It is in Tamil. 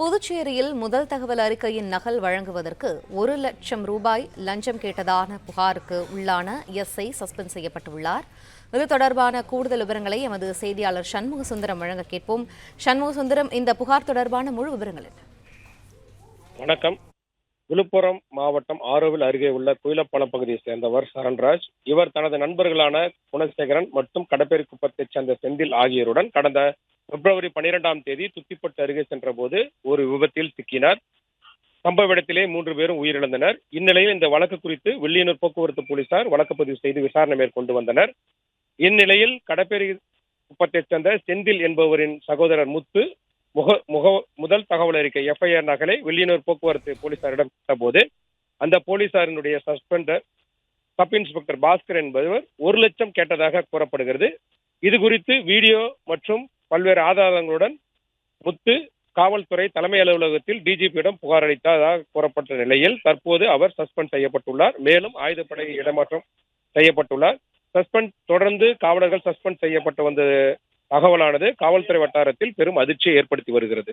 புதுச்சேரியில் முதல் தகவல் அறிக்கையின் நகல் வழங்குவதற்கு ₹1,00,000 லஞ்சம் கேட்டதான புகாருக்கு உள்ளான எஸ்ஐ சஸ்பெண்ட் செய்யப்பட்டுள்ளார். இது தொடர்பான கூடுதல் விவரங்களை எமது செய்தியாளர் சண்முகசுந்தரம் வழங்க கேட்போம். சண்முகசுந்தரம், இந்த புகார் தொடர்பான முழு விவரங்கள் என்ன? வணக்கம். விழுப்புரம் மாவட்டம் ஆரோவில் அருகே உள்ள குயிலப்பாலம் பகுதியை சேர்ந்தவர் சரண்ராஜ். இவர் தனது நண்பர்களான குணசேகரன் மற்றும் கடப்பேரிக்குப்பத்தைச் சேர்ந்த செந்தில் ஆகியோருடன் கடந்த பிப்ரவரி 12ஆம் தேதி துத்திப்பட்டு அருகே சென்றபோது ஒரு விபத்தில் சிக்கினார். சம்பவ இடத்திலே 3 பேரும் உயிரிழந்தனர். இந்நிலையில் இந்த வழக்கு குறித்து வில்லியனூர் போக்குவரத்து போலீசார் வழக்கு பதிவு செய்து விசாரணை மேற்கொண்டு வந்தனர். இந்நிலையில் கடப்பேரி குப்பத்தைச் சேர்ந்த செந்தில் என்பவரின் சகோதரர் முத்து முதல் தகவல் அறிக்கை எஃப்ஐஆர் நகலை வில்லியனூர் போக்குவரத்து போலீசாரிடம் போது அந்த போலீசாரினுடைய சப் இன்ஸ்பெக்டர் பாஸ்கர் என்பவர் 1,00,000 கேட்டதாக கூறப்படுகிறது. இது குறித்து வீடியோ மற்றும் பல்வேறு ஆதாரங்களுடன் முத்து காவல்துறை தலைமை அலுவலகத்தில் டிஜிபியிடம் புகார் அளித்ததாக கூறப்பட்ட நிலையில் தற்போது அவர் சஸ்பெண்ட் செய்யப்பட்டுள்ளார். மேலும் ஆயுதப்படை இடமாற்றம் செய்யப்பட்டுள்ளார். தொடர்ந்து காவலர்கள் சஸ்பெண்ட் செய்யப்பட்டு வந்த தகவலானது காவல்துறை வட்டாரத்தில் பெரும் அதிர்ச்சியை ஏற்படுத்தி வருகிறது.